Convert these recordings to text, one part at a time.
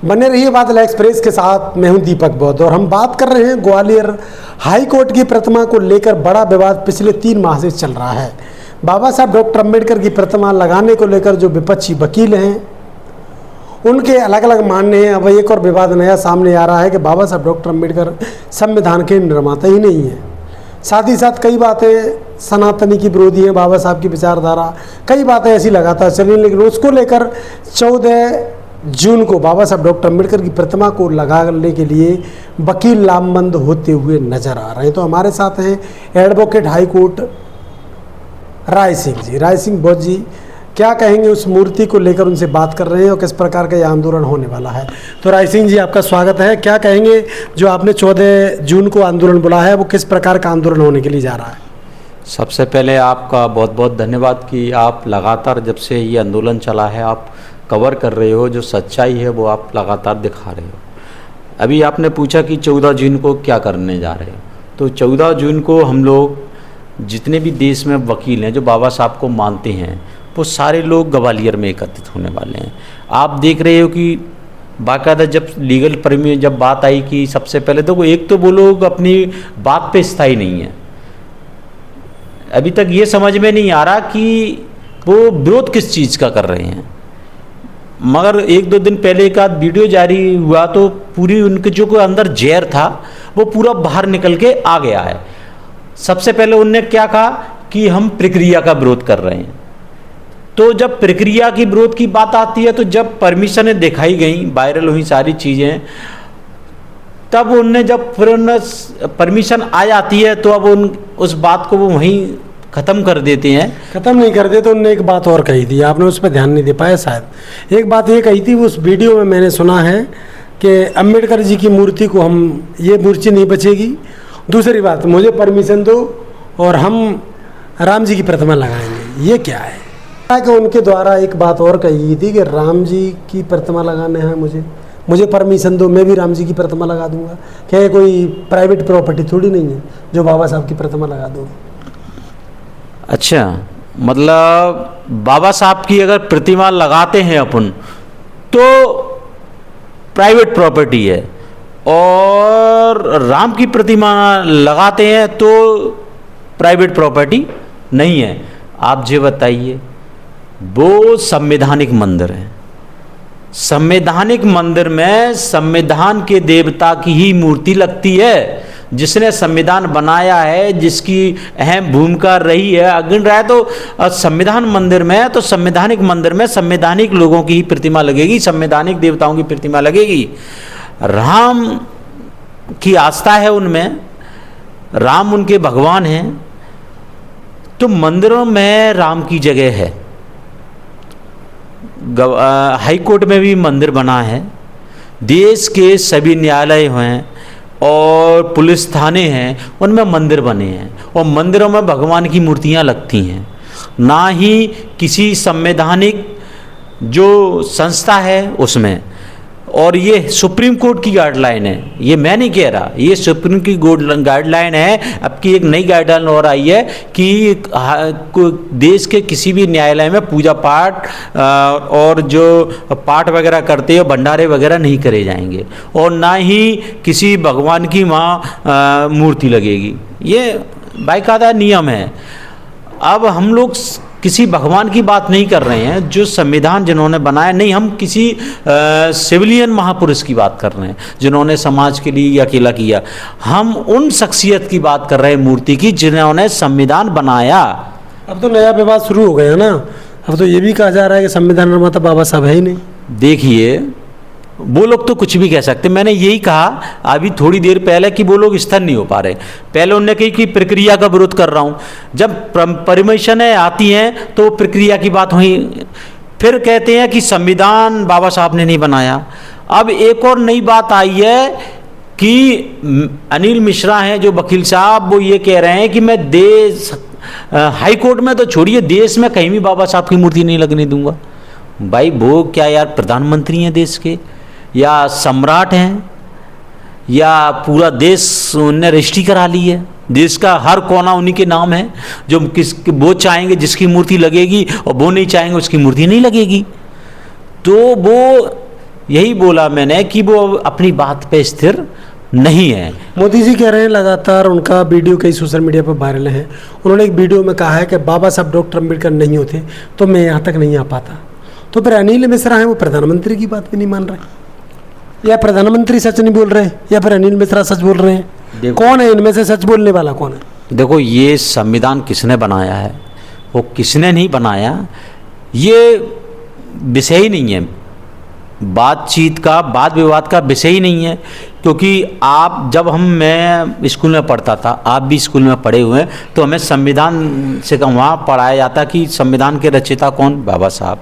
बने रहिए बादल एक्सप्रेस के साथ। मैं हूं दीपक बौद्ध और हम बात कर रहे हैं ग्वालियर हाई कोर्ट की प्रतिमा को लेकर बड़ा विवाद पिछले 3 माह से चल रहा है। बाबा साहब डॉक्टर अम्बेडकर की प्रतिमा लगाने को लेकर जो विपक्षी वकील हैं उनके अलग अलग मानने हैं। अब एक और विवाद नया सामने आ रहा है कि बाबा साहब डॉक्टर अम्बेडकर संविधान के निर्माता ही नहीं है। साथ ही साथ कई बातें सनातनी की विरोधी हैं, बाबा साहब की विचारधारा, कई बातें ऐसी लगातार चल रही हैं। लेकिन उसको लेकर 14 जून को बाबा साहब डॉक्टर अम्बेडकर की प्रतिमा को लगाने के लिए वकील लामबंद होते हुए नजर आ रहे हैं। तो हमारे साथ हैं advocate high court Rai Singh ji. Rai Singh बौद्ध जी, क्या कहेंगे उस मूर्ति को लेकर? उनसे बात कर रहे हैं और किस प्रकार का यह आंदोलन होने वाला है। तो राय सिंह जी, आपका स्वागत है। क्या कहेंगे जो आपने 14 जून को आंदोलन बुलाया है, वो किस प्रकार का आंदोलन होने के लिए जा रहा है? सबसे पहले आपका बहुत बहुत धन्यवाद कि आप लगातार जब से ये आंदोलन चला है आप कवर कर रहे हो, जो सच्चाई है वो आप लगातार दिखा रहे हो। अभी आपने पूछा कि 14 जून को क्या करने जा रहे हो, तो 14 जून को हम लोग जितने भी देश में वकील हैं जो बाबा साहब को मानते हैं वो सारे लोग ग्वालियर में एकत्रित होने वाले हैं। आप देख रहे हो कि बाकायदा जब लीगल परमिशन जब बात आई कि सबसे पहले तो एक तो वो लोग अपनी बात पे स्थायी नहीं है। अभी तक ये समझ में नहीं आ रहा कि वो विरोध किस चीज़ का कर रहे हैं। मगर 1-2 दिन पहले एक आध वीडियो जारी हुआ तो पूरी उनके जो कोई अंदर जहर था वो पूरा बाहर निकल के आ गया है। सबसे पहले उनने क्या कहा कि हम प्रक्रिया का विरोध कर रहे हैं। तो जब प्रक्रिया की विरोध की बात आती है तो जब परमिशनें दिखाई गई, वायरल हुई सारी चीज़ें, तब उनने जब फिर परमिशन आ जाती है तो अब उस बात को वो वहीं ख़त्म कर देते हैं। ख़त्म नहीं कर देते। उनने एक बात और कही थी, आपने उस पर ध्यान नहीं दे पाया शायद। एक बात ये कही थी उस वीडियो में, मैंने सुना है कि अम्बेडकर जी की मूर्ति को ये मूर्ति नहीं बचेगी। दूसरी बात, मुझे परमिशन दो और हम राम जी की प्रतिमा लगाएंगे। ये क्या है कि उनके द्वारा एक बात और कही थी कि राम जी की प्रतिमा लगाने हैं, मुझे परमिशन दो, मैं भी राम जी की प्रतिमा लगा दूंगा। क्या ये कोई प्राइवेट प्रॉपर्टी थोड़ी नहीं है जो बाबा साहब की प्रतिमा लगा दो? अच्छा, मतलब बाबा साहब की अगर प्रतिमा लगाते हैं अपन तो प्राइवेट प्रॉपर्टी है, और राम की प्रतिमा लगाते हैं तो प्राइवेट प्रॉपर्टी नहीं है। आप ये बताइए, वो संवैधानिक मंदिर है। संवैधानिक मंदिर में संविधान के देवता की ही मूर्ति लगती है, जिसने संविधान बनाया है, जिसकी अहम भूमिका रही है। अगर रहा तो संविधान मंदिर में, तो संवैधानिक मंदिर में संवैधानिक लोगों की ही प्रतिमा लगेगी, संवैधानिक देवताओं की प्रतिमा लगेगी। राम की आस्था है उनमें, राम उनके भगवान हैं, तो मंदिरों में राम की जगह है। हाई कोर्ट में भी मंदिर बना है, देश के सभी न्यायालय हैं और पुलिस थाने हैं, उनमें मंदिर बने हैं और मंदिरों में भगवान की मूर्तियां लगती हैं। ना ही किसी संवैधानिक जो संस्था है उसमें। और ये सुप्रीम कोर्ट की गाइडलाइन है, ये मैं नहीं कह रहा, ये सुप्रीम की गाइडलाइन है। अब की एक नई गाइडलाइन और आई है कि देश के किसी भी न्यायालय में पूजा पाठ और जो पाठ वगैरह करते हैं भंडारे वगैरह नहीं करे जाएंगे, और ना ही किसी भगवान की वहाँ मूर्ति लगेगी। ये बाकायदा नियम है। अब हम लोग किसी भगवान की बात नहीं कर रहे हैं, जो संविधान जिन्होंने बनाया, नहीं, हम किसी सिविलियन महापुरुष की बात कर रहे हैं जिन्होंने समाज के लिए अकेला किया। हम उन शख्सियत की बात कर रहे हैं मूर्ति की जिन्होंने संविधान बनाया। अब तो नया विवाद शुरू हो गया ना। अब तो ये भी कहा जा रहा है कि संविधान निर्माता बाबा साहब है ही नहीं। देखिए, वो लोग तो कुछ भी कह सकते। मैंने यही कहा अभी थोड़ी देर पहले कि वो लोग स्थिर नहीं हो पा रहे। पहले उन्होंने कही कि प्रक्रिया का विरोध कर रहा हूँ, जब परमिशनें आती हैं तो प्रक्रिया की बात हुई, फिर कहते हैं कि संविधान बाबा साहब ने नहीं बनाया। अब एक और नई बात आई है कि अनिल मिश्रा हैं जो वकील साहब, वो ये कह रहे हैं कि मैं हाई कोर्ट में तो छोड़िए, देश में कहीं भी बाबा साहब की मूर्ति नहीं लगने दूंगा। भाई वो क्या यार, प्रधानमंत्री हैं देश के, या सम्राट हैं, या पूरा देश उनने रजिस्ट्री करा ली है? देश का हर कोना उन्हीं के नाम है। जो वो चाहेंगे जिसकी मूर्ति लगेगी और वो नहीं चाहेंगे उसकी मूर्ति नहीं लगेगी। तो वो यही बोला मैंने कि वो अपनी बात पे स्थिर नहीं है। मोदी जी कह रहे हैं लगातार, उनका वीडियो कई सोशल मीडिया पर वायरल है, उन्होंने एक वीडियो में कहा है कि बाबा साहब डॉक्टर अम्बेडकर नहीं होते तो मैं यहाँ तक नहीं आ पाता। तो फिर अनिल मिश्रा हैं, वो प्रधानमंत्री की बात भी नहीं मान रहे, या प्रधानमंत्री सच नहीं बोल रहे हैं, या फिर अनिल मिश्रा सच बोल रहे हैं? कौन है इनमें से सच बोलने वाला, कौन है? देखो, ये संविधान किसने बनाया है, वो किसने नहीं बनाया, ये विषय ही नहीं है, बातचीत का, वाद विवाद का विषय ही नहीं है। क्योंकि आप जब मैं स्कूल में पढ़ता था, आप भी स्कूल में पढ़े हुए हैं, तो हमें संविधान से वहाँ पढ़ाया जाता कि संविधान के रचयिता कौन, बाबा साहब।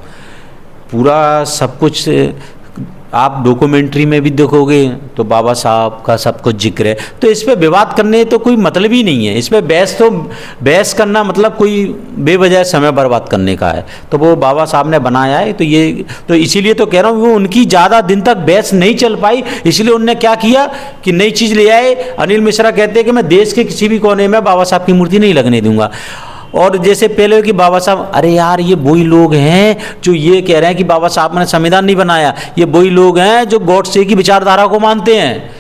पूरा सब कुछ आप डॉक्यूमेंट्री में भी देखोगे तो बाबा साहब का सब कुछ जिक्र है। तो इस पे विवाद करने तो कोई मतलब ही नहीं है, इस पे बहस करना मतलब कोई बेवजह समय बर्बाद करने का है। तो वो बाबा साहब ने बनाया है, तो इसीलिए तो कह रहा हूँ, वो उनकी ज़्यादा दिन तक बहस नहीं चल पाई, इसलिए उन्होंने क्या किया कि नई चीज़ ले आए। अनिल मिश्रा कहते हैं कि मैं देश के किसी भी कोने में बाबा साहब की मूर्ति नहीं लगने दूंगा। और जैसे पहले कि बाबा साहब, अरे यार ये वही लोग हैं जो ये कह रहे हैं कि बाबा साहब ने संविधान नहीं बनाया, ये वही लोग हैं जो गॉडसे की विचारधारा को मानते हैं।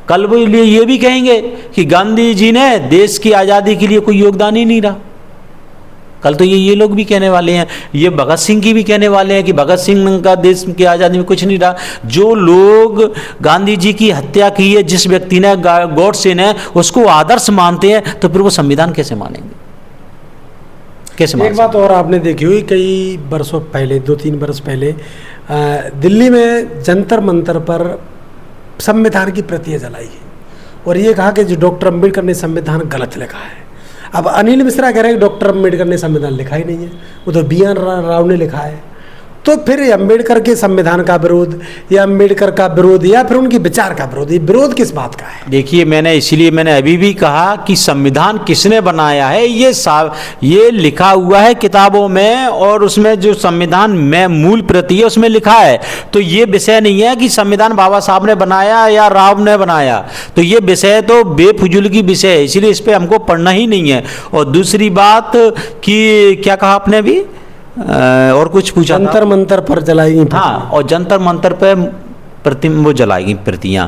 कल वो ये भी कहेंगे कि गांधी जी ने देश की आज़ादी के लिए कोई योगदान ही नहीं रहा। कल तो ये लोग भी कहने वाले हैं, ये भगत सिंह की भी कहने वाले हैं कि भगत सिंह का देश की आज़ादी में कुछ नहीं रहा। जो लोग गांधी जी की हत्या की है, जिस व्यक्ति ने, गॉडसे ने, उसको आदर्श मानते हैं, तो फिर वो संविधान कैसे मानेंगे? एक बात और आपने देखी हुई, कई वर्षों पहले, 2-3 वर्ष पहले दिल्ली में जंतर मंतर पर संविधान की प्रतियां जलाई है और ये कहा कि जो डॉक्टर अम्बेडकर ने संविधान गलत लिखा है। अब अनिल मिश्रा कह रहे हैं कि डॉक्टर अम्बेडकर ने संविधान लिखा ही नहीं है, वो तो बी आर राव ने लिखा है। तो फिर अम्बेडकर के संविधान का विरोध, या अम्बेडकर का विरोध, या फिर उनके विचार का विरोध, ये विरोध किस बात का है? देखिए, मैंने अभी भी कहा कि संविधान किसने बनाया है, ये लिखा हुआ है किताबों में, और उसमें जो संविधान में मूल प्रति है उसमें लिखा है। तो ये विषय नहीं है कि संविधान बाबा साहब ने बनाया या राव ने बनाया, तो ये विषय तो बेफिजूल की विषय है, इसलिए इस पर हमको पढ़ना ही नहीं है। और दूसरी बात कि क्या कहा आपने अभी, और कुछ पूछा, जंतर मंतर पर जलाएगी। हाँ, और जंतर मंतर पे वो जलाएगी प्रतियां।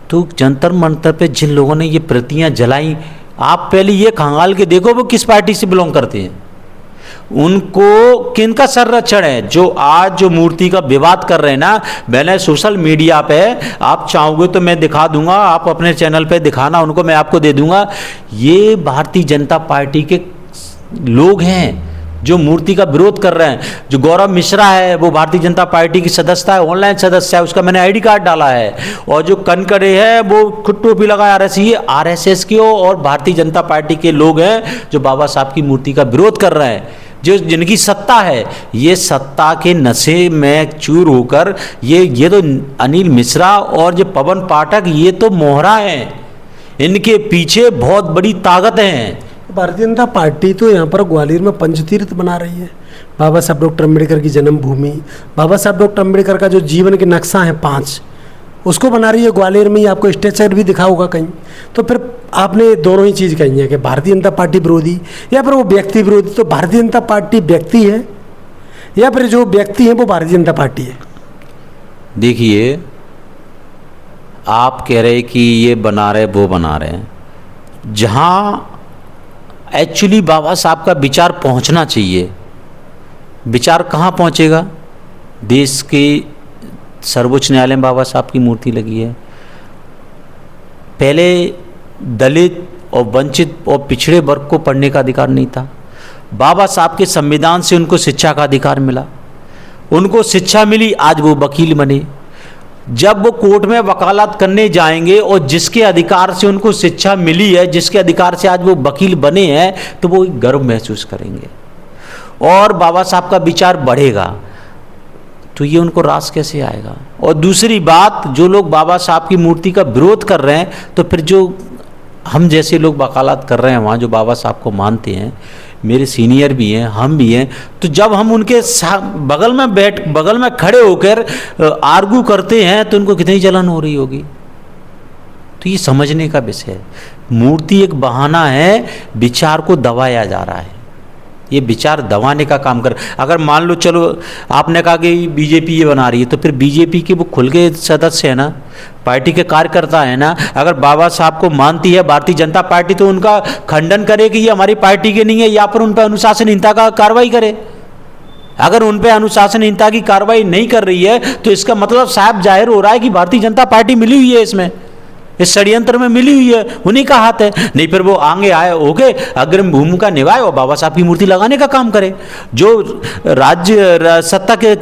तो जंतर मंतर पे जिन लोगों ने ये प्रतियां जलाई, आप पहले ये खंगाल के देखो वो किस पार्टी से बिलोंग करते हैं, उनको किनका संरक्षण है। जो आज जो मूर्ति का विवाद कर रहे हैं ना, मैंने सोशल मीडिया पे, आप चाहोगे तो मैं दिखा दूंगा, आप अपने चैनल पे दिखाना उनको, मैं आपको दे दूंगा। ये भारतीय जनता पार्टी के लोग हैं जो मूर्ति का विरोध कर रहे हैं। जो गौरव मिश्रा है वो भारतीय जनता पार्टी की सदस्यता है, ऑनलाइन सदस्य है, उसका मैंने आईडी कार्ड डाला है। और जो कनकड़े है वो खुद टोपी लगाया आरएसएस के और भारतीय जनता पार्टी के लोग हैं जो बाबा साहब की मूर्ति का विरोध कर रहे हैं। जो जिनकी सत्ता है, ये सत्ता के नशे में चूर होकर ये तो अनिल मिश्रा और जो पवन पाठक, ये तो मोहरा हैं, इनके पीछे बहुत बड़ी ताकत है। भारतीय जनता पार्टी तो यहाँ पर ग्वालियर में पंचतीर्थ बना रही है। बाबा साहब डॉक्टर अम्बेडकर की जन्मभूमि, बाबा साहब डॉक्टर अम्बेडकर का जो जीवन के नक्शा है 5, उसको बना रही है ग्वालियर में ही। आपको स्ट्रक्चर भी दिखा होगा कहीं। तो फिर आपने दोनों ही चीज़ कही है कि भारतीय जनता पार्टी विरोधी या फिर वो व्यक्ति विरोधी। तो भारतीय जनता पार्टी व्यक्ति है या फिर जो व्यक्ति है वो भारतीय जनता पार्टी है? देखिए, आप कह रहे कि ये बना रहे वो बना रहे हैं, जहाँ एक्चुअली बाबा साहब का विचार पहुंचना चाहिए, विचार कहाँ पहुंचेगा? देश के सर्वोच्च न्यायालय में बाबा साहब की मूर्ति लगी है। पहले दलित और वंचित और पिछड़े वर्ग को पढ़ने का अधिकार नहीं था। बाबा साहब के संविधान से उनको शिक्षा का अधिकार मिला, उनको शिक्षा मिली, आज वो वकील बने। जब वो कोर्ट में वकालत करने जाएंगे और जिसके अधिकार से उनको शिक्षा मिली है, जिसके अधिकार से आज वो वकील बने हैं, तो वो गर्व महसूस करेंगे और बाबा साहब का विचार बढ़ेगा। तो ये उनको रास कैसे आएगा? और दूसरी बात, जो लोग बाबा साहब की मूर्ति का विरोध कर रहे हैं, तो फिर जो हम जैसे लोग वकालत कर रहे हैं वहाँ, जो बाबा साहब को मानते हैं, मेरे सीनियर भी हैं, हम भी हैं, तो जब हम उनके बगल में खड़े होकर आर्गू करते हैं तो उनको कितनी जलन हो रही होगी। तो ये समझने का विषय है। मूर्ति एक बहाना है, विचार को दबाया जा रहा है। ये विचार दबाने का काम कर। अगर मान लो चलो आपने कहा कि बीजेपी ये बना रही है, तो फिर बीजेपी के वो खुल के सदस्य है ना, पार्टी के कार्यकर्ता है ना। अगर बाबा साहब को मानती है भारतीय जनता पार्टी, तो उनका खंडन करे कि ये हमारी पार्टी के नहीं है, या फिर उन पर अनुशासनहीनता का कार्रवाई करे। अगर उन पर अनुशासनहीनता की कार्रवाई नहीं कर रही है, तो इसका मतलब साफ जाहिर हो रहा है कि भारतीय जनता पार्टी मिली हुई है इसमें, इस षड्यंत्र में मिली हुई है, उन्हीं का हाथ है। नहीं फिर वो आगे आए होके अग्रिम भूमिका निभाए और बाबा साहब की मूर्ति लगाने का काम करे। जो राज्य सत्ता के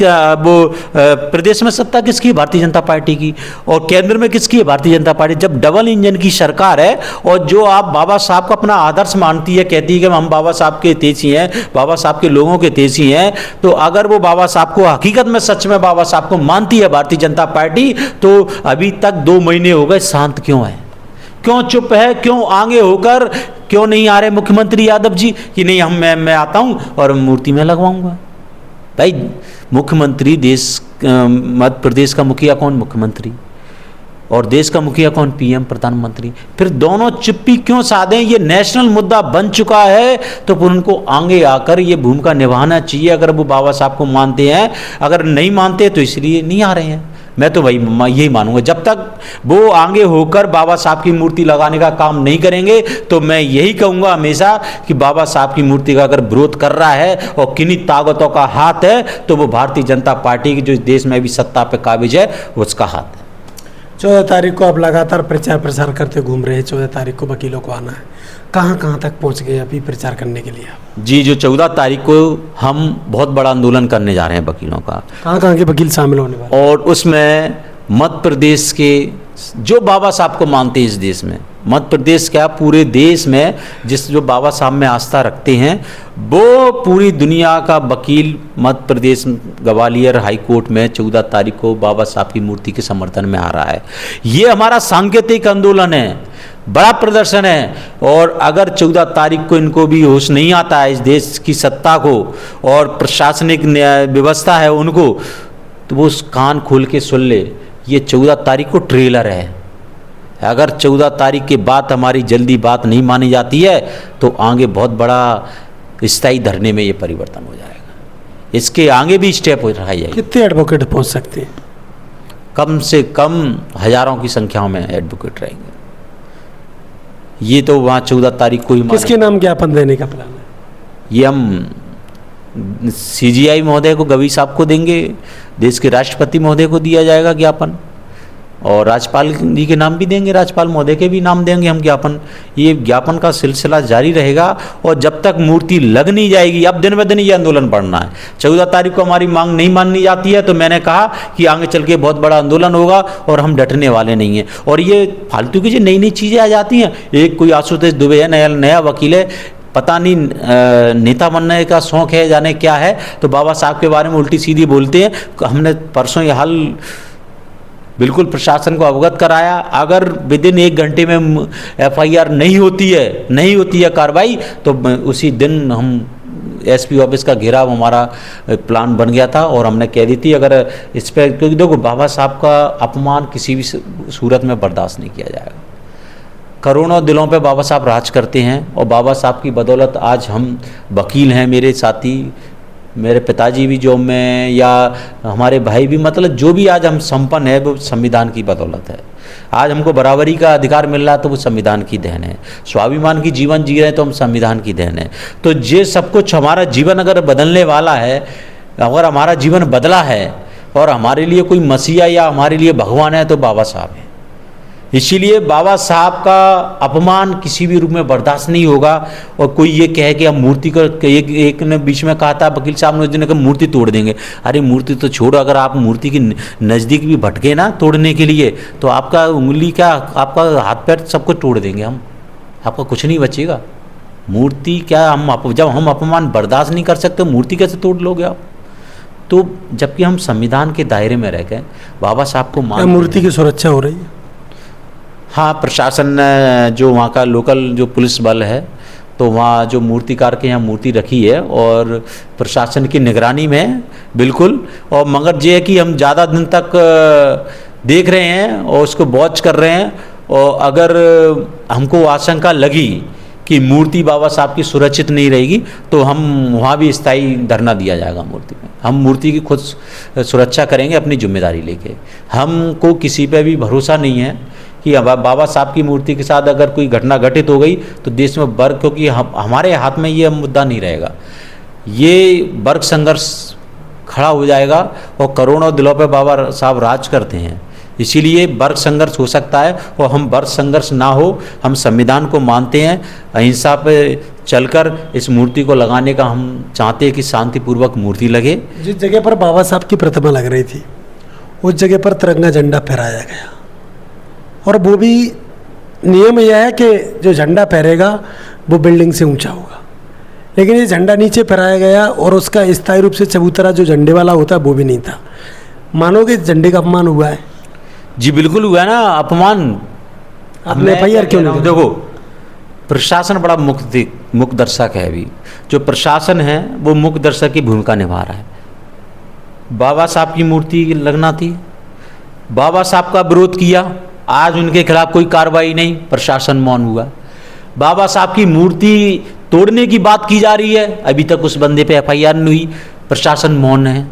वो प्रदेश में सत्ता किसकी है? भारतीय जनता पार्टी की। और केंद्र में किसकी है? भारतीय जनता पार्टी। जब डबल इंजन की सरकार है और जो आप बाबा साहब को अपना आदर्श मानती है, कहती है कि हम बाबा साहब के हितैषी हैं, बाबा साहब के लोगों के हितैषी हैं, तो अगर वो बाबा साहब को हकीकत में सच में बाबा साहब को मानती है भारतीय जनता पार्टी, तो अभी तक 2 महीने हो गए शांत क्यों है? क्यों चुप है? क्यों आगे होकर क्यों नहीं आ रहे मुख्यमंत्री यादव जी कि नहीं मैं आता हूं और मूर्ति में लगवाऊंगा? भाई मुख्यमंत्री देश मध्य प्रदेश का मुखिया कौन? मुख्यमंत्री। और देश का मुखिया कौन? पीएम, प्रधानमंत्री। फिर दोनों चुप्पी क्यों साधे? ये नेशनल मुद्दा बन चुका है, तो फिर उनको आगे आकर ये भूमिका निभाना चाहिए। अगर वो बाबा साहब को मानते हैं, अगर नहीं मानते तो इसलिए नहीं आ रहे हैं। मैं तो भाई यही मानूंगा, जब तक वो आगे होकर बाबा साहब की मूर्ति लगाने का काम नहीं करेंगे, तो मैं यही कहूंगा हमेशा कि बाबा साहब की मूर्ति का अगर विरोध कर रहा है और किन्हीं ताकतों का हाथ है, तो वो भारतीय जनता पार्टी की जो देश में भी सत्ता पे काबिज है, उसका हाथ है। 14 तारीख को आप लगातार प्रचार प्रसार करते घूम रहे हैं। 14 तारीख को वकीलों को आना है, कहाँ कहाँ तक पहुँच गए अभी प्रचार करने के लिए? जी, जो 14 तारीख को हम बहुत बड़ा आंदोलन करने जा रहे हैं वकीलों का। कहाँ कहाँ के वकील शामिल होने वाले? और उसमें मध्य प्रदेश के जो बाबा साहब को मानते हैं इस देश में, मध्य प्रदेश क्या पूरे देश में जो बाबा साहब में आस्था रखते हैं, वो पूरी दुनिया का वकील मध्य प्रदेश ग्वालियर हाई कोर्ट में 14 तारीख को बाबा साहब की मूर्ति के समर्थन में आ रहा है। ये हमारा सांकेतिक आंदोलन है, बड़ा प्रदर्शन है। और अगर 14 तारीख को इनको भी होश नहीं आता है इस देश की सत्ता को और प्रशासनिक व्यवस्था है उनको, तो वो कान खोल के सुन ले, ये 14 तारीख को ट्रेलर है। अगर 14 तारीख के बाद हमारी जल्दी बात नहीं मानी जाती है, तो आगे बहुत बड़ा स्थायी धरने में ये परिवर्तन हो जाएगा। इसके आगे भी स्टेप उठाए जाएंगे। कितने एडवोकेट पहुंच सकते हैं? कम से कम हजारों की संख्या में एडवोकेट रहेंगे। ये तो वहाँ 14 तारीख को ही किसके नाम ज्ञापन देने का प्लान है? ये हम CGI महोदय को, गवी साहब को देंगे, देश के राष्ट्रपति महोदय को दिया जाएगा ज्ञापन, और राज्यपाल जी के नाम भी देंगे, राज्यपाल महोदय के भी नाम देंगे हम ज्ञापन। ये ज्ञापन का सिलसिला जारी रहेगा और जब तक मूर्ति लग नहीं जाएगी, अब दिन ब दिन ये आंदोलन बढ़ना है। 14 तारीख को हमारी मांग नहीं माननी जाती है, तो मैंने कहा कि आगे चल के बहुत बड़ा आंदोलन होगा और हम डटने वाले नहीं हैं। और ये फालतू की जो नई नई चीज़ें आ जाती हैं, एक कोई आशुतोष दुबे है, नया वकील है, पता नहीं नेता बनने का शौक है जाने क्या है, तो बाबा साहब के बारे में उल्टी सीधी बोलते हैं। हमने परसों ये हाल बिल्कुल प्रशासन को अवगत कराया। अगर विदिन 1 घंटे में FIR नहीं होती है कार्रवाई, तो उसी दिन हम SP ऑफिस का घेराव हमारा प्लान बन गया था और हमने कह दी थी अगर इस पर, क्योंकि देखो बाबा साहब का अपमान किसी भी सूरत में बर्दाश्त नहीं किया जाएगा। करोड़ों दिलों पे बाबा साहब राज करते हैं और बाबा साहब की बदौलत आज हम वकील हैं, मेरे साथी, मेरे पिताजी भी जॉब में, या हमारे भाई भी, मतलब जो भी आज हम संपन्न है वो संविधान की बदौलत है। आज हमको बराबरी का अधिकार मिल रहा है तो वो संविधान की देन है। स्वाभिमान की जीवन जी रहे हैं तो हम संविधान की देन है। तो ये सब कुछ हमारा जीवन अगर बदलने वाला है, अगर हमारा जीवन बदला है और हमारे लिए कोई मसीहा या हमारे लिए भगवान है, तो बाबा साहब है। इसीलिए बाबा साहब का अपमान किसी भी रूप में बर्दाश्त नहीं होगा। और कोई ये कहे कि हम मूर्ति को, एक ने बीच में कहा था वकील साहब ने, जिन्होंने कहा मूर्ति तोड़ देंगे। अरे मूर्ति तो छोड़ो, अगर आप मूर्ति के नज़दीक भी भटके ना तोड़ने के लिए, तो आपका उंगली क्या, आपका हाथ पैर सब कुछ तोड़ देंगे हम, आपका कुछ नहीं बचेगा। मूर्ति क्या, जब हम अपमान बर्दाश्त नहीं कर सकते, मूर्ति कैसे तोड़ लोगे आप? तो जबकि हम संविधान के दायरे में रह गए, बाबा साहब को मान, मूर्ति की सुरक्षा हो रही है। हाँ, प्रशासन जो वहाँ का लोकल जो पुलिस बल है, तो वहाँ जो मूर्तिकार के यहाँ मूर्ति रखी है और प्रशासन की निगरानी में बिल्कुल। और मगर ये है कि हम ज़्यादा दिन तक देख रहे हैं और उसको वॉच कर रहे हैं, और अगर हमको आशंका लगी कि मूर्ति बाबा साहब की सुरक्षित नहीं रहेगी तो हम वहाँ भी स्थायी धरना दिया जाएगा मूर्ति में। हम मूर्ति की खुद सुरक्षा करेंगे अपनी जिम्मेदारी लेके। हमको किसी पे भी भरोसा नहीं है कि बाबा साहब की मूर्ति के साथ अगर कोई घटना घटित हो गई तो देश में वर्ग, क्योंकि हमारे हाथ में ये मुद्दा नहीं रहेगा, ये वर्ग संघर्ष खड़ा हो जाएगा और करोड़ों दिलों पे बाबा साहब राज करते हैं। इसीलिए वर्ग संघर्ष हो सकता है और हम वर्ग संघर्ष ना हो, हम संविधान को मानते हैं, अहिंसा पे चलकर इस मूर्ति को लगाने का हम चाहते हैं कि शांतिपूर्वक मूर्ति लगे। जिस जगह पर बाबा साहब की प्रतिमा लग रही थी उस जगह पर तिरंगा झंडा फहराया गया और वो भी नियम यह है कि जो झंडा फहरेगा वो बिल्डिंग से ऊंचा होगा, लेकिन ये झंडा नीचे फहराया गया और उसका स्थायी रूप से चबूतरा जो झंडे वाला होता है वो भी नहीं था। मानोगे इस झंडे का अपमान हुआ है? जी बिल्कुल हुआ ना अपमान। आपने एफआईआर क्यों नहीं? देखो प्रशासन बड़ा मुख्य दर्शक है। अभी जो प्रशासन है वो मुख्य दर्शक की भूमिका निभा रहा है। बाबा साहब की मूर्ति लगना थी, बाबा साहब का विरोध किया, आज उनके खिलाफ कोई कार्रवाई नहीं, प्रशासन मौन हुआ। बाबा साहब की मूर्ति तोड़ने की बात की जा रही है, अभी तक उस बंदे पे एफआईआर नहीं हुई, प्रशासन मौन है।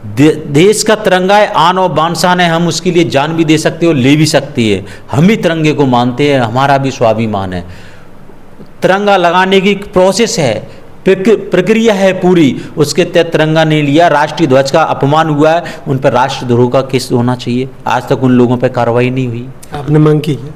देश का तिरंगा है, आन और बान शान है, हम उसके लिए जान भी दे सकते हो, ले भी सकते हैं। हम भी तिरंगे को मानते हैं, हमारा भी स्वाभिमान है। तिरंगा लगाने की प्रोसेस है, प्रक्रिया है पूरी, उसके तहत तिरंगा नहीं लिया, राष्ट्रीय ध्वज का अपमान हुआ है, उन पर राष्ट्रद्रोह का केस होना चाहिए। आज तक उन लोगों पर कार्रवाई नहीं हुई। आपने मांग की है?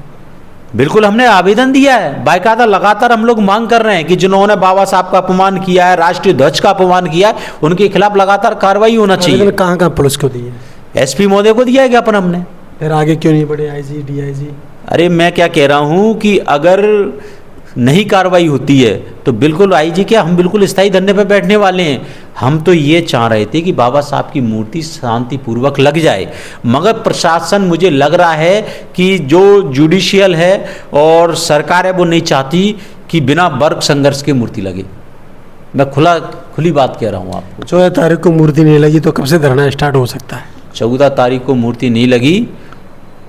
बिल्कुल हमने आवेदन दिया है, बाकायदा लगातार हम लोग मांग कर रहे हैं कि जिन्होंने बाबा साहब का अपमान किया है, राष्ट्रीय ध्वज का अपमान किया है, उनके खिलाफ लगातार कार्रवाई होना चाहिए। कहाँ कहाँ पुलिस को दी है? एसपी महोदय को दिया है ज्ञापन हमने। फिर आगे क्यों नहीं बढ़े? IG, DIG? अरे मैं क्या कह रहा हूँ कि अगर नहीं कार्रवाई होती है तो बिल्कुल आईजी क्या, हम बिल्कुल स्थायी धरने पर बैठने वाले हैं। हम तो ये चाह रहे थे कि बाबा साहब की मूर्ति शांतिपूर्वक लग जाए, मगर प्रशासन मुझे लग रहा है कि जो जुडिशियल है और सरकार है वो नहीं चाहती कि बिना वर्ग संघर्ष की मूर्ति लगे। मैं खुली बात कह रहा हूँ आपको। 14 तारीख को मूर्ति नहीं लगी तो कब से धरना स्टार्ट हो सकता है? 14 तारीख को मूर्ति नहीं लगी,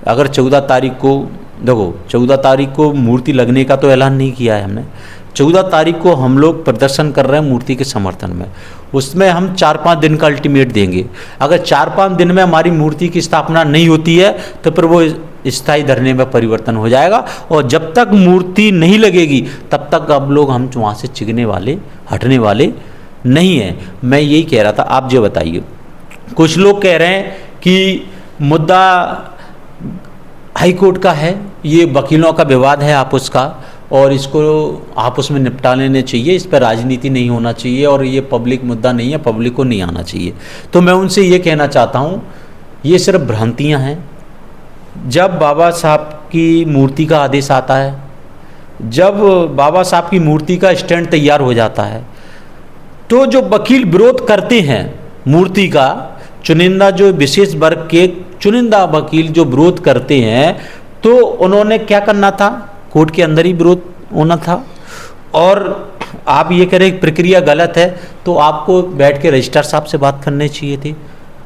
अगर 14 तारीख को देखो 14 तारीख को मूर्ति लगने का तो ऐलान नहीं किया है हमने। 14 तारीख को हम लोग प्रदर्शन कर रहे हैं मूर्ति के समर्थन में, उसमें हम 4-5 दिन का अल्टीमेट देंगे। अगर 4-5 दिन में हमारी मूर्ति की स्थापना नहीं होती है तो फिर वो स्थायी धरने में परिवर्तन हो जाएगा, और जब तक मूर्ति नहीं लगेगी तब तक अब लोग हम वहाँ से चिगने वाले, हटने वाले नहीं हैं। मैं यही कह रहा था। आप जो बताइए, कुछ लोग कह रहे हैं कि मुद्दा हाई कोर्ट का है, ये वकीलों का विवाद है आपस का, और इसको आपस में निपटा लेने चाहिए, इस पर राजनीति नहीं होना चाहिए, और ये पब्लिक मुद्दा नहीं है, पब्लिक को नहीं आना चाहिए। तो मैं उनसे ये कहना चाहता हूँ, ये सिर्फ भ्रांतियाँ हैं। जब बाबा साहब की मूर्ति का आदेश आता है, जब बाबा साहब की मूर्ति का स्टैंड तैयार हो जाता है, तो जो वकील विरोध करते हैं मूर्ति का, चुनिंदा जो विशेष वर्ग के चुनिंदा वकील जो विरोध करते हैं, तो उन्होंने क्या करना था, कोर्ट के अंदर ही विरोध होना था। और आप ये कह रहे प्रक्रिया गलत है, तो आपको बैठ के रजिस्ट्रार साहब से बात करनी चाहिए थी,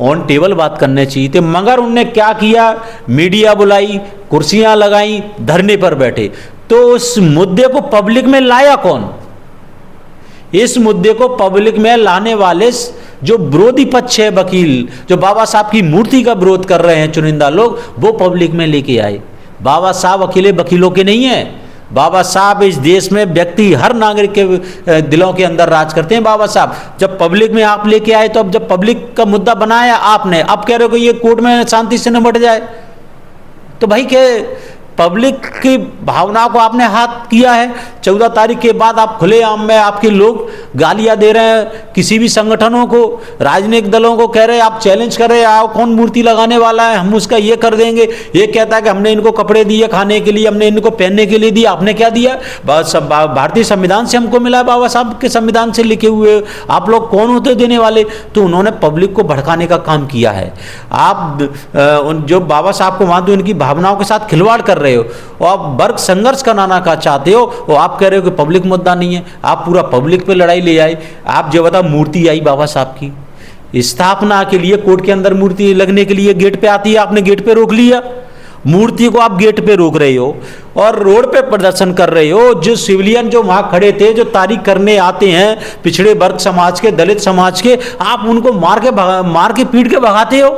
ऑन टेबल बात करने चाहिए थे। मगर उनने क्या किया, मीडिया बुलाई, कुर्सियां लगाई, धरने पर बैठे। तो उस मुद्दे को पब्लिक में लाया कौन? इस मुद्दे को पब्लिक में लाने वाले जो विरोधी पक्ष है, वकील जो बाबा साहब की मूर्ति का विरोध कर रहे हैं, चुनिंदा लोग, वो पब्लिक में लेके आए। बाबा साहब अकेले वकीलों के नहीं है। बाबा साहब इस देश में व्यक्ति, हर नागरिक के दिलों के अंदर राज करते हैं बाबा साहब। जब पब्लिक में आप लेके आए, तो अब जब पब्लिक का मुद्दा बनाया आपने, अब कह रहे हो कि ये कोर्ट में शांति से निपट जाए, तो भाई के पब्लिक की भावना को आपने हाथ किया है। 14 तारीख के बाद आप खुलेआम में आपके लोग गालियां दे रहे हैं किसी भी संगठनों को, राजनीतिक दलों को, कह रहे हैं आप चैलेंज कर रहे हैं, आओ कौन मूर्ति लगाने वाला है, हम उसका ये कर देंगे। ये कहता है कि हमने इनको कपड़े दिए खाने के लिए, हमने इनको पहनने के लिए दिया, आपने क्या दिया? भारतीय संविधान से हमको मिला है, बाबा साहब के संविधान से लिखे हुए, आप लोग कौन होते देने वाले? तो उन्होंने पब्लिक को भड़काने का काम किया है। आप जो बाबा साहब को मानते हो, उनकी भावनाओं के साथ खिलवाड़ कर रहे हो, और आप वर्ग संघर्ष कराना का चाहते हो, और आप कह रहे हो कि पब्लिक मुद्दा नहीं है। आप पूरा पब्लिक पे लड़ाई ले आए। आप जो बता, मूर्ति आई बाबा साहब की स्थापना के लिए, कोर्ट के अंदर मूर्ति लगने के लिए गेट पे आती है, आपने गेट पे रोक लिया, मूर्ति को आप गेट पे रोक रहे हो और रोड पे प्रदर्शन कर रहे हो। जो सिविलियन जो वहाँ खड़े थे, जो तारीख करने आते हैं पिछड़े वर्ग समाज के, दलित समाज के, आप उनको मार के पीट के भगाते हो।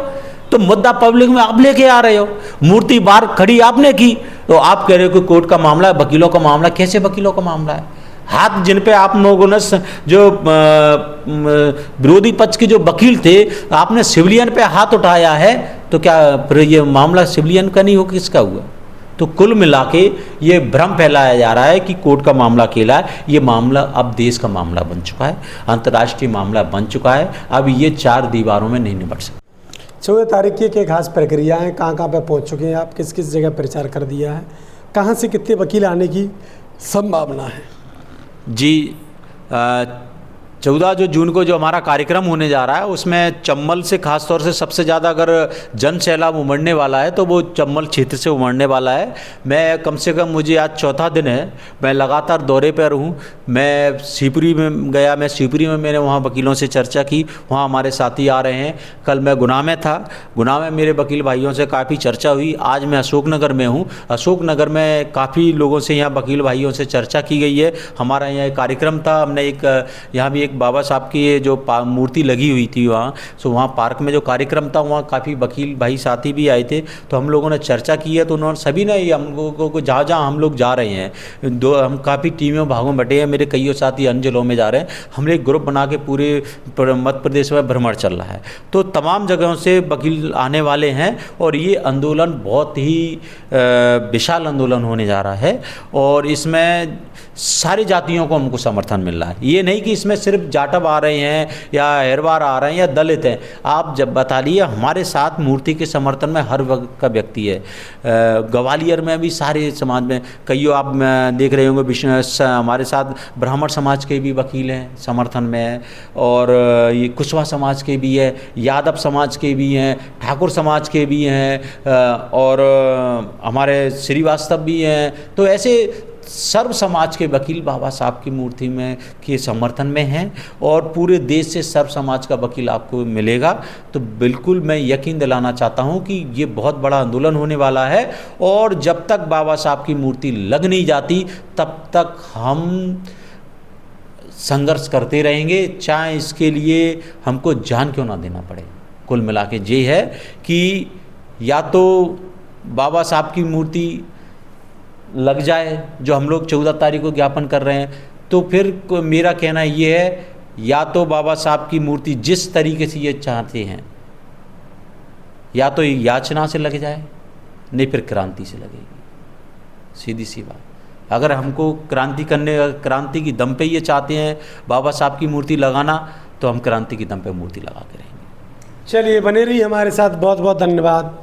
तो मुद्दा पब्लिक में आप लेके आ रहे हो, मूर्ति बाहर खड़ी आपने की, तो आप कह रहे हो कि कोर्ट का मामला है, वकीलों का मामला। कैसे वकीलों का मामला है? हाथ जिन पे आप लोगों ने जो विरोधी पक्ष के जो वकील थे, आपने सिविलियन पे हाथ उठाया है, तो क्या फिर ये मामला सिविलियन का नहीं हो, किसका हुआ? तो कुल मिला के ये भ्रम फैलाया जा रहा है कि कोर्ट का मामला अकेला है। ये मामला अब देश का मामला बन चुका है, अंतर्राष्ट्रीय मामला बन चुका है। अब ये 4 दीवारों में नहीं निपट सकता। 14 तारीख की क्या खास प्रक्रिया है? कहाँ कहाँ पे पहुँच चुके हैं आप? किस किस जगह प्रचार कर दिया है? कहाँ से कितने वकील आने की संभावना है? जी, 14 जून को जो हमारा कार्यक्रम होने जा रहा है, उसमें चंबल से खास तौर से सबसे ज़्यादा अगर जन सैलाब उमड़ने वाला है तो वो चंबल क्षेत्र से उमड़ने वाला है। मैं कम से कम, मुझे आज 4था दिन है, मैं लगातार दौरे पर हूँ। मैं शिवपुरी में गया, मैं शिवपुरी में मैंने वहाँ वकीलों से चर्चा की, वहाँ हमारे साथी आ रहे हैं। कल मैं गुना में था, गुना में मेरे वकील भाइयों से काफ़ी चर्चा हुई। आज मैं अशोकनगर में हूँ, अशोकनगर में काफ़ी लोगों से, यहाँ वकील भाइयों से चर्चा की गई है। हमारा यहाँ एक कार्यक्रम था, हमने यहाँ भी एक बाबा साहब की ये जो मूर्ति लगी हुई थी वहाँ, सो वहाँ पार्क में जो कार्यक्रम था, वहाँ काफ़ी वकील भाई साथी भी आए थे। तो हम लोगों ने चर्चा की है, तो उन्होंने सभी ने हम लोगों को जहाँ जहाँ हम लोग जा रहे हैं, हम काफ़ी टीमों भागों में बटे हैं। मेरे कई साथी अन्य जिलों में जा रहे हैं। हमने एक ग्रुप बना के पूरे मध्य प्रदेश में भ्रमण चल रहा है, तो तमाम जगहों से वकील आने वाले हैं। और ये आंदोलन बहुत ही विशाल आंदोलन होने जा रहा है, और इसमें सारी जातियों को हमको समर्थन मिल रहा है। ये नहीं कि इसमें सिर्फ जाटव आ रहे हैं या हेरवार आ रहे हैं या दलित हैं। आप जब बता लिए, हमारे साथ मूर्ति के समर्थन में हर वर्ग का व्यक्ति है। ग्वालियर में भी सारे समाज में कईयों आप देख रहे होंगे, हमारे साथ ब्राह्मण समाज के भी वकील हैं, समर्थन में है, और ये कुशवाहा समाज के भी है, यादव समाज के भी हैं, ठाकुर समाज के भी हैं, और हमारे श्रीवास्तव भी हैं। तो ऐसे सर्व समाज के वकील बाबा साहब की मूर्ति में के समर्थन में हैं, और पूरे देश से सर्व समाज का वकील आपको मिलेगा। तो बिल्कुल मैं यकीन दिलाना चाहता हूं कि ये बहुत बड़ा आंदोलन होने वाला है, और जब तक बाबा साहब की मूर्ति लग नहीं जाती तब तक हम संघर्ष करते रहेंगे, चाहे इसके लिए हमको जान क्यों ना देना पड़े। कुल मिला के ये है कि या तो बाबा साहब की मूर्ति लग जाए, जो हम लोग 14 तारीख को ज्ञापन कर रहे हैं, तो फिर मेरा कहना ये है, या तो बाबा साहब की मूर्ति जिस तरीके से ये चाहते हैं, या तो याचना से लग जाए, नहीं फिर क्रांति से लगेगी। सीधी सी बात। अगर हमको क्रांति की दम पे ये चाहते हैं बाबा साहब की मूर्ति लगाना, तो हम क्रांति की दम पे मूर्ति लगा के रहेंगे। चलिए, बने रहिए हमारे साथ। बहुत बहुत धन्यवाद।